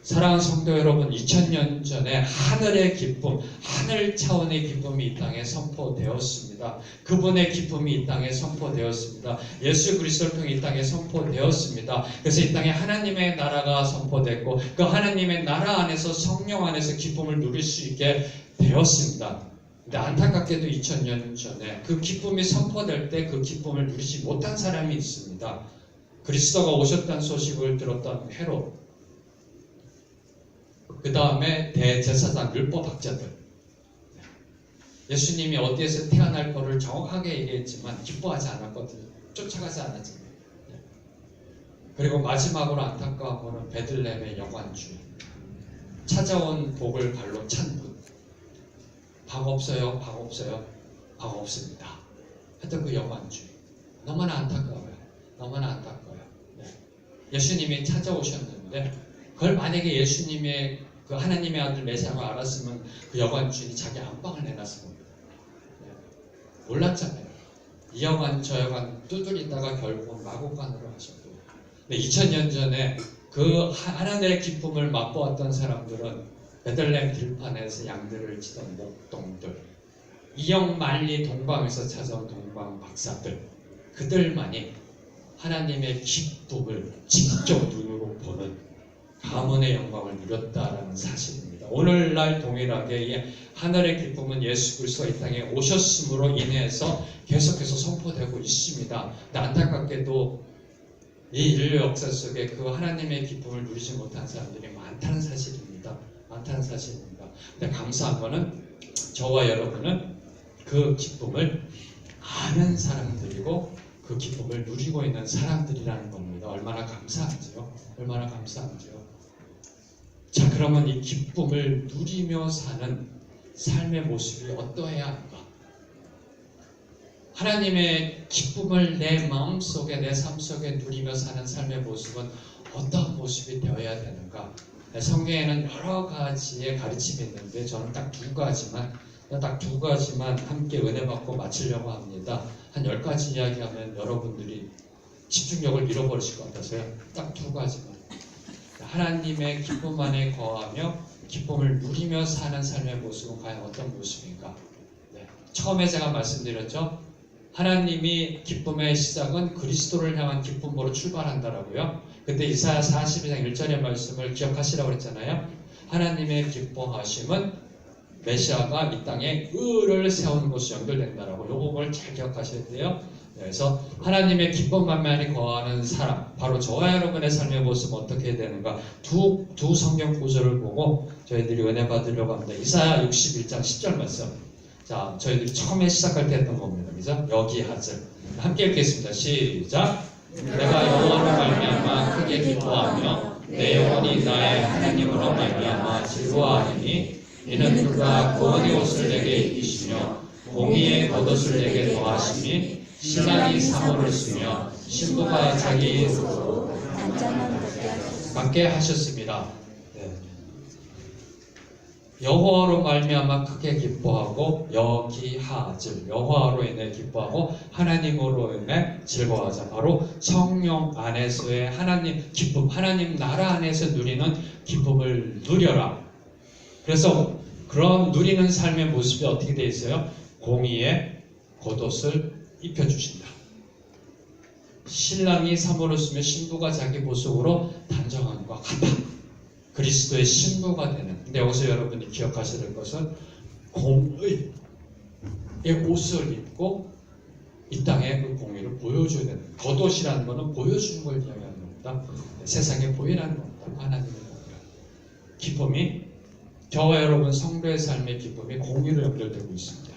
사랑하는 성도 여러분, 2000년 전에 하늘의 기쁨, 하늘 차원의 기쁨이 이 땅에 선포되었습니다. 그분의 기쁨이 이 땅에 선포되었습니다. 예수 그리스도를 통해 이 땅에 선포되었습니다. 그래서 이 땅에 하나님의 나라가 선포됐고 그 하나님의 나라 안에서 성령 안에서 기쁨을 누릴 수 있게 되었습니다. 근데 안타깝게도 2000년 전에 그 기쁨이 선포될 때 그 기쁨을 누리지 못한 사람이 있습니다. 그리스도가 오셨다는 소식을 들었던 헤롯, 그 다음에 대제사장 율법학자들, 예수님이 어디에서 태어날 거를 정확하게 얘기했지만 기뻐하지 않았거든요. 쫓아가지 않았잖아요. 그리고 마지막으로 안타까운 거는 베들레헴의 여관주의, 찾아온 복을 발로 찬 분, 방 없어요, 방 없어요, 방 없습니다 했던 그 여관주의, 너무나 안타까워요. 너무나 안타까워요. 네. 예수님이 찾아오셨는데 그걸 만약에 예수님의 그 하나님의 아들 메시아를 알았으면 그 여관주인이 자기 안방을 내놨을 겁니다. 네. 몰랐잖아요. 이 여관 저 여관 두드리다가 결국은 마구간으로 하셨고, 2000년 전에 그 하나님의 기쁨을 맛보았던 사람들은 베들레헴 들판에서 양들을 치던 목동들, 이역만리 동방에서 찾아온 동방 박사들, 그들만이 하나님의 기쁨을 직접 눈으로 보는 가문의 영광을 누렸다라는 사실입니다. 오늘날 동일하게 이 하늘의 기쁨은 예수 그리스도가 이 땅에 오셨음으로 인해서 계속해서 선포되고 있습니다. 근데 안타깝게도 이 인류 역사 속에 그 하나님의 기쁨을 누리지 못한 사람들이 많다는 사실입니다. 많다는 사실입니다. 근데 감사한 거는 저와 여러분은 그 기쁨을 아는 사람들이고 그 기쁨을 누리고 있는 사람들이라는 겁니다. 얼마나 감사하지요? 얼마나 감사하지요? 자, 그러면 이 기쁨을 누리며 사는 삶의 모습이 어떠해야 하는가? 하나님의 기쁨을 내 마음속에, 내 삶 속에 누리며 사는 삶의 모습은 어떤 모습이 되어야 되는가? 성경에는 여러 가지의 가르침이 있는데 저는 딱 두 가지만 함께 은혜 받고 마치려고 합니다. 한 10가지 이야기하면 여러분들이 집중력을 잃어버리실 것 같아서요. 딱 두 가지만. 하나님의 기쁨 안에 거하며 기쁨을 누리며 사는 삶의 모습은 과연 어떤 모습인가? 네. 처음에 제가 말씀드렸죠. 하나님이 기쁨의 시작은 그리스도를 향한 기쁨으로 출발한다라고요. 그때 이사야 42장 1절의 말씀을 기억하시라고 그랬잖아요. 하나님의 기뻐하심은 메시아가 이 땅에 의를 세우는 것이 연결된다라고, 이 부분을 잘 기억하셔야 돼요. 그래서 하나님의 기쁨 만만히 거하는 사람, 바로 저와 여러분의 삶의 모습은 어떻게 되는가? 두 성경 구절을 보고 저희들이 은혜 받으려고 합니다. 이사야 61장 10절 말씀. 자, 저희들이 처음에 시작할 때 했던 겁니다. 그죠? 여기 하절. 함께 읽겠습니다. 시작. 내가 여호와로 말미암아 크게 기뻐하며 내 영혼이 나의 하나님으로 말미암아 즐거워하리니 이는 그가 구원의 옷을 내게 입히시며 공의의 겉옷을 내게 더하시니 신랑이 사모를 쓰며 신부가 자기 옷으로 맞게 하셨습니다. 네. 여호와로 말미암아 크게 기뻐하고 여기하즉 여호와로 인해 기뻐하고 하나님으로 인해 즐거워하자. 바로 성령 안에서의 하나님 기쁨, 하나님 나라 안에서 누리는 기쁨을 누려라. 그래서 그런 누리는 삶의 모습이 어떻게 되어 있어요? 공의의 겉옷을 입혀주신다. 신랑이 사모를 쓰며 신부가 자기 보석으로 단정함과 같다. 그리스도의 신부가 되는. 근데 여기서 여러분이 기억하셔야 될 것은 공의의 옷을 입고 이 땅에 그 공의를 보여줘야 되는. 겉옷이라는 것은 보여주는 걸 이야기하는 겁니다. 세상에 보이라는 겁니다. 하나님의 공의가. 기쁨이 저와 여러분 성도의 삶의 기쁨이 공의로 연결되고 있습니다.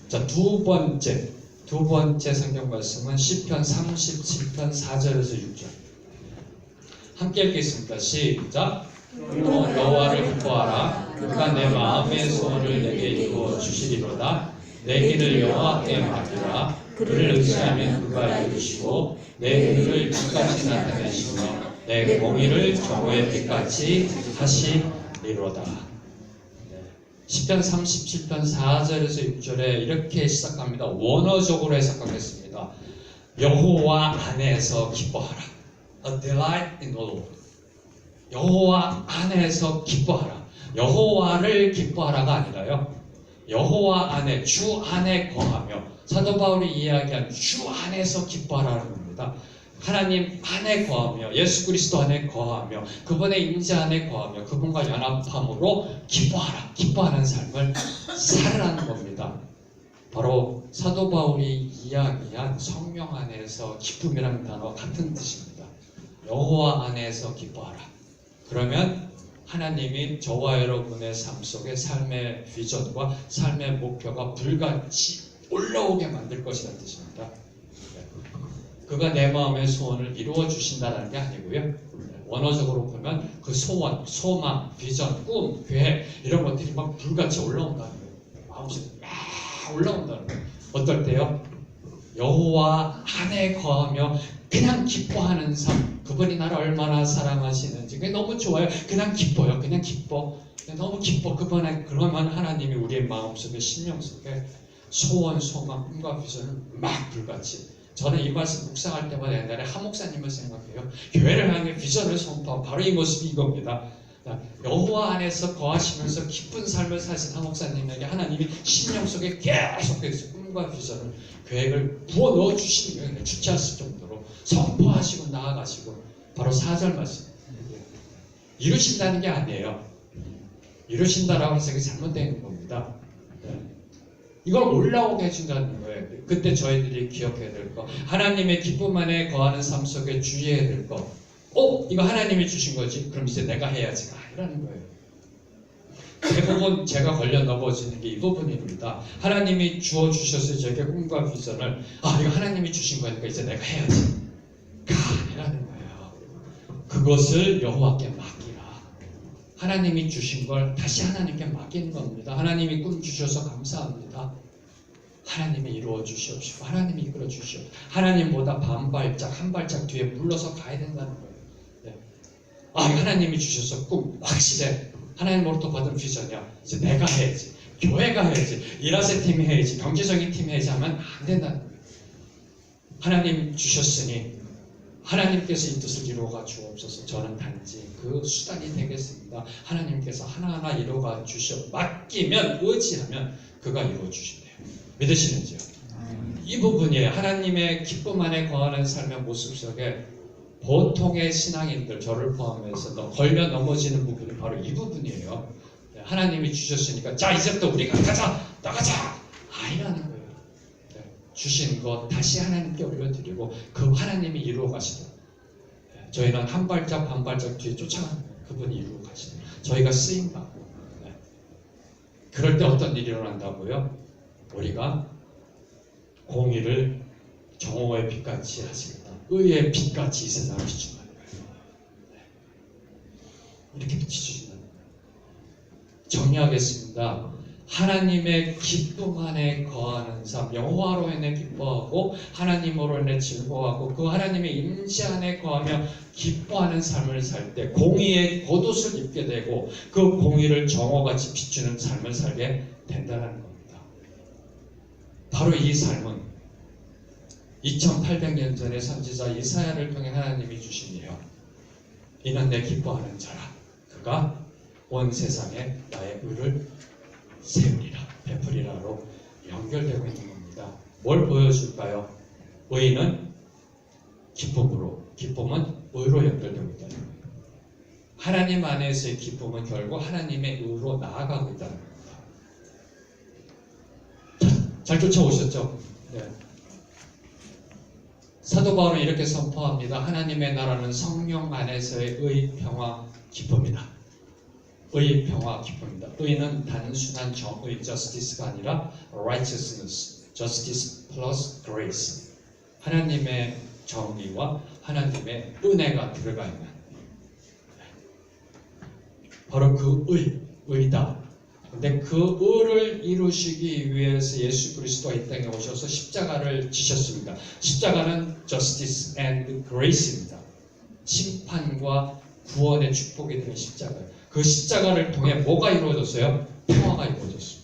자, 두 번째 성경 말씀은 시편 37편 4절에서 6절. 함께 읽겠습니다. 시작. 여호와를 기뻐하라. 그가 내 마음의 소원을 내게 이루어 주시리로다. 내 길을 여호와께 맡기라. 그를 의지하면 그가 이루시고 내 의를 빛같이 나타내시며 내 공의를 정오의 빛같이 하시리로다. 시편 37편 4절에서 6절에 이렇게 시작합니다. 원어적으로 해석하겠습니다. 여호와 안에서 기뻐하라. A delight in the Lord. 여호와 안에서 기뻐하라. 여호와를 기뻐하라가 아니라요. 여호와 안에, 주 안에 거하며, 사도 바울이 이야기한 주 안에서 기뻐하라는 겁니다. 하나님 안에 거하며, 예수 그리스도 안에 거하며, 그분의 임재 안에 거하며, 그분과 연합함으로 기뻐하라. 기뻐하는 삶을 살으라는 겁니다. 바로 사도 바울이 이야기한 성령 안에서 기쁨이라는 단어 같은 뜻입니다. 여호와 안에서 기뻐하라. 그러면 하나님이 저와 여러분의 삶 속에 삶의 비전과 삶의 목표가 불같이 올라오게 만들 것이라는 뜻입니다. 그가 내 마음의 소원을 이루어 주신다는 게 아니고요. 원어적으로 보면 그 소원, 소망, 비전, 꿈, 계획 이런 것들이 막 불같이 올라온다는 거예요. 마음속에 막 올라온다는 거예요. 어떨 때요? 여호와 안에 거하며 그냥 기뻐하는 삶. 그분이 나를 얼마나 사랑하시는지 그게 너무 좋아요. 그냥 기뻐요. 그냥 기뻐. 그냥 너무 기뻐. 그분에 그러면 하나님이 우리의 마음속에 심령 속에 소원, 소망, 꿈과 비전을 막 불같이. 저는 이 말씀 묵상할 때마다 옛날에 한 목사님을 생각해요. 교회를 향해 비전을 선포한 바로 이 모습이 이겁니다. 여호와 안에서 거하시면서 기쁜 삶을 사신 한 목사님에게 하나님이 심령 속에 계속해서 꿈과 비전을 계획을 부어 넣어 주시는 거예요. 주체하실 정도로 선포하시고 나아가시고 바로 4절 말씀. 이루신다는 게 아니에요. 이루신다라고 해서 잘못된 겁니다. 이걸 올라오게 해준다는 거예요. 그때 저희들이 기억해야 될 거, 하나님의 기쁨 안에 거하는 삶 속에 주의해야 될 거. 이거 하나님이 주신 거지. 그럼 이제 내가 해야지가 아니라는 거예요. 대부분 제가 걸려 넘어지는 게 이 부분입니다. 하나님이 주어 주셨어요. 저에게 꿈과 비전을. 이거 하나님이 주신 거니까 이제 내가 해야지. 가 아니라는 거예요. 그것을 여호와께 맡기라. 하나님이 주신 걸 다시 하나님께 맡기는 겁니다. 하나님이 꿈 주셔서 감사합니다. 하나님이 이루어 주시옵시고 하나님이 이끌어 주시옵시고 하나님보다 한 발짝 뒤에 물러서 가야 된다는 거예요. 네. 하나님이 주셔서 꿈 확실해. 하나님으로부터 받은 비전이야. 이제 내가 해야지. 교회가 해야지. 이라세 팀이 해야지. 경제적인 팀이 해야지 하면 안 된다는 거예요. 하나님 주셨으니 하나님께서 이 뜻을 이루어가 주옵소서. 저는 단지 그 수단이 되겠습니다. 하나님께서 하나하나 이루어가 주시옵. 맡기면, 의지하면 그가 이루어 주신대요. 믿으시는지요? 이 부분이에요. 하나님의 기쁨 안에 거하는 삶의 모습 속에 보통의 신앙인들, 저를 포함해서 걸려 넘어지는 부분이 바로 이 부분이에요. 하나님이 주셨으니까 자 이제부터 우리가 가자, 나가자 아니라는 거예요. 주신 것 다시 하나님께 올려드리고 그 하나님이 이루어 가시다. 저희는 한 발짝 한 발짝 뒤에 쫓아가는 거예요. 그분이 이루어 가시다. 저희가 쓰임받고. 그럴 때 어떤 일이 일어난다고요? 우리가 공의를 정오의 빛같이 하시겠다. 의의 빛같이 이 세상을 비춘다는 거예요. 이렇게 비춰주신다는 거예요. 정리하겠습니다. 하나님의 기쁨 안에 거하는 삶, 여호와로 인해 기뻐하고 하나님으로 인해 즐거워하고 그 하나님의 임재 안에 거하며 기뻐하는 삶을 살 때 공의의 겉옷을 입게 되고 그 공의를 정오같이 비추는 삶을 살게 된다는 겁니다. 바로 이 삶은 2800년 전에 선지자 이사야를 통해 하나님이 주시니요, 이는 내 기뻐하는 자라. 그가 온 세상에 나의 의를 세우리라, 베풀이라로 연결되고 있는 겁니다. 뭘 보여줄까요? 의는 기쁨으로, 기쁨은 의로 연결되고 있다는 거예요. 하나님 안에서의 기쁨은 결국 하나님의 의로 나아가고 있다는 겁니다. 잘 쫓아오셨죠? 네. 사도 바울은 이렇게 선포합니다. 하나님의 나라는 성령 안에서의 의, 평화, 기쁨이다. 의, 평화, 기쁨이다. 의는 단순한 정의, justice가 아니라 righteousness, justice plus grace. 하나님의 정의와 하나님의 은혜가 들어가 있는, 바로 그 의다. 근데 그 의를 이루시기 위해서 예수 그리스도가 이 땅에 오셔서 십자가를 지셨습니다. 십자가는 justice and grace입니다. 심판과 구원의 축복이 되는 십자가예요. 그 십자가를 통해 뭐가 이루어졌어요? 평화가 이루어졌습니다.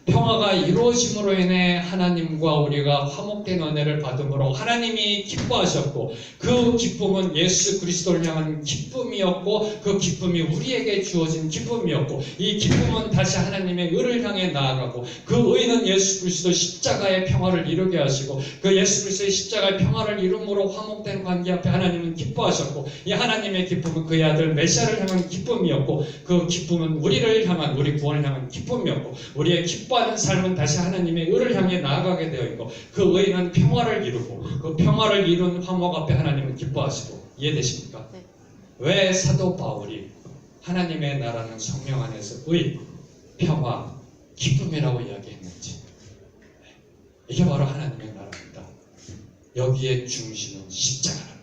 평화가 이루어짐으로 인해 하나님과 우리가 화목된 은혜를 받음으로 하나님이 기뻐하셨고, 그 기쁨은 예수 그리스도를 향한 기쁨이었고, 그 기쁨이 우리에게 주어진 기쁨이었고, 이 기쁨은 다시 하나님의 의를 향해 나아가고, 그 의는 예수 그리스도 십자가의 평화를 이루게 하시고, 그 예수 그리스도의 십자가의 평화를 이룸으로 화목된 관계 앞에 하나님은 기뻐하셨고, 이 하나님의 기쁨은 그의 아들 메시아를 향한 기쁨이었고, 그 기쁨은 우리를 향한, 우리 구원을 향한 기쁨이었고, 우리의 기뻐하는 삶은 다시 하나님의 의를 향해 나아가게 되어 있고, 그 의는 평화를 이루고, 그 평화를 이룬 화목 앞에 하나님은 기뻐하시고. 이해되십니까? 네. 왜 사도 바울이 하나님의 나라는 성령 안에서 의, 평화, 기쁨이라고 이야기했는지, 이게 바로 하나님의 나라입니다. 여기에 중심은 십자가랍니다.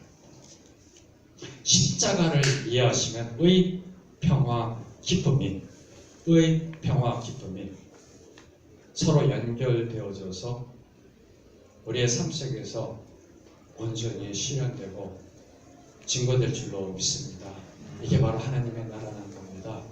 십자가를 이해하시면 의, 평화, 기쁨이, 의, 평화, 기쁨이 서로 연결되어져서 우리의 삶 속에서 온전히 실현되고 증거될 줄로 믿습니다. 이게 바로 하나님의 나라라는 겁니다.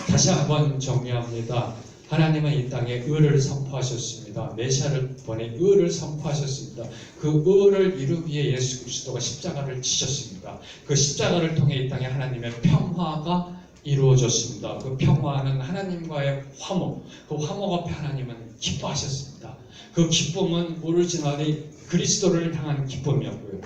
다시 한번 정리합니다. 하나님은 이 땅에 의를 선포하셨습니다. 메시아를 보내 의를 선포하셨습니다. 그 의를 이루기 위해 예수 그리스도가 십자가를 지셨습니다. 그 십자가를 통해 이 땅에 하나님의 평화가 이루어졌습니다. 그 평화는 하나님과의 화목, 그 화목 앞에 하나님은 기뻐하셨습니다. 그 기쁨은 오리지널이 그리스도를 향한 기쁨이었고요.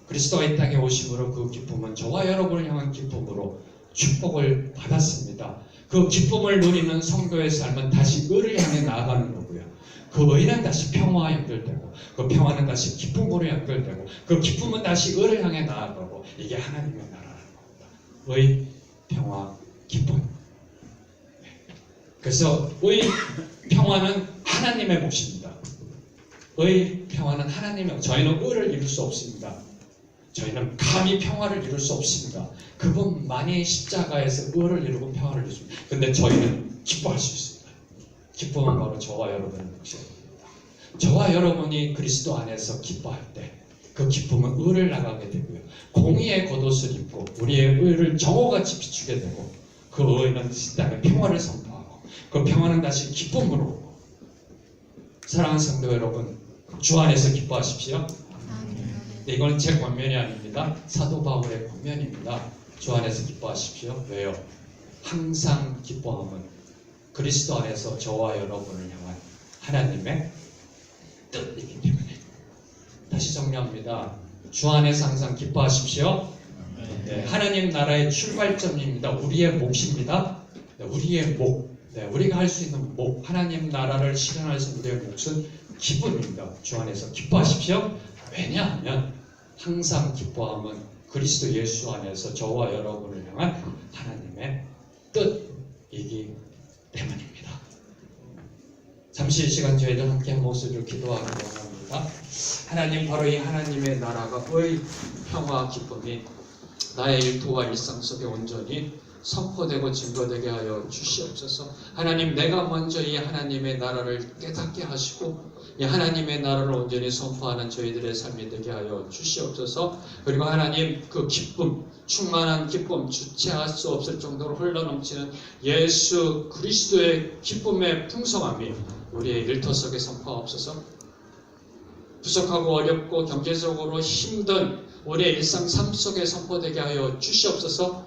그리스도가 이 땅에 오심으로 그 기쁨은 저와 여러분을 향한 기쁨으로 축복을 받았습니다. 그 기쁨을 누리는 성도의 삶은 다시 의를 향해 나아가는 거고요. 그 의는 다시 평화와 연결되고, 그 평화는 다시 기쁨으로 연결되고, 그 기쁨은 다시 의를 향해 나아가고, 이게 하나님의 나라라는 겁니다. 의, 평화, 기쁨. 그래서 의, 평화는 하나님의 몫입니다. 의, 평화는 하나님의, 저희는 의를 이룰 수 없습니다. 저희는 감히 평화를 이룰 수 없습니다. 그분만이 십자가에서 의를 이루고 평화를 이루십니다. 근데 저희는 기뻐할 수 있습니다. 기쁨은 바로 저와 여러분의 몫입니다. 저와 여러분이 그리스도 안에서 기뻐할 때 그 기쁨은 의를 나가게 되고요. 공의의 겉옷을 입고 우리의 의를 정오같이 비추게 되고, 그 의는 이 땅에 평화를 선포하고, 그 평화는 다시 기쁨으로 오고. 사랑하는 성도 여러분, 주 안에서 기뻐하십시오. 네, 이건 제 권면이 아닙니다. 사도 바울의 권면입니다. 주 안에서 기뻐하십시오. 왜요? 항상 기뻐함은 그리스도 안에서 저와 여러분을 향한 하나님의 뜻이기 때문에. 다시 정리합니다. 주 안에서 항상 기뻐하십시오. 네, 하나님 나라의 출발점입니다. 우리의 몫입니다. 네, 우리의 목, 네, 우리가 할 수 있는 목, 하나님 나라를 실현할 수 있는 우리의 몫은 기쁨입니다. 주 안에서 기뻐하십시오. 왜냐하면 항상 기뻐함은 그리스도 예수 안에서 저와 여러분을 향한 하나님의 뜻이기 때문입니다. 잠시 이 시간 저희들 함께 한 목소리로 기도하기 원합니다. 하나님, 바로 이 하나님의 나라가 의, 평화, 기쁨이 나의 일터와 일상 속에 온전히 선포되고 증거되게 하여 주시옵소서. 하나님, 내가 먼저 이 하나님의 나라를 깨닫게 하시고 이 하나님의 나라를 온전히 선포하는 저희들의 삶이 되게 하여 주시옵소서. 그리고 하나님, 그 기쁨, 충만한 기쁨, 주체할 수 없을 정도로 흘러넘치는 예수 그리스도의 기쁨의 풍성함이 우리의 일터 속에 선포하옵소서. 부족하고 어렵고 경제적으로 힘든 우리의 일상 삶 속에 선포되게 하여 주시옵소서.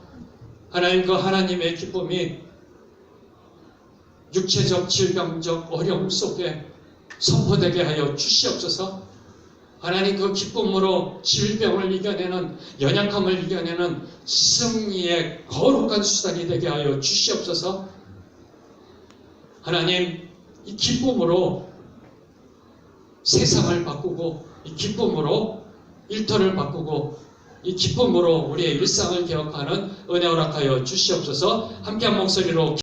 하나님, 그 하나님의 기쁨이 육체적 질병적 어려움 속에 선포되게 하여 주시옵소서. 하나님, 그 기쁨으로 질병을 이겨내는, 연약함을 이겨내는 승리의 거룩한 수단이 되게 하여 주시옵소서. 하나님, 이 기쁨으로 세상을 바꾸고, 이 기쁨으로 일터를 바꾸고, 이 기쁨으로 우리의 일상을 개혁하는 은혜 허락하여 주시옵소서. 함께한 목소리로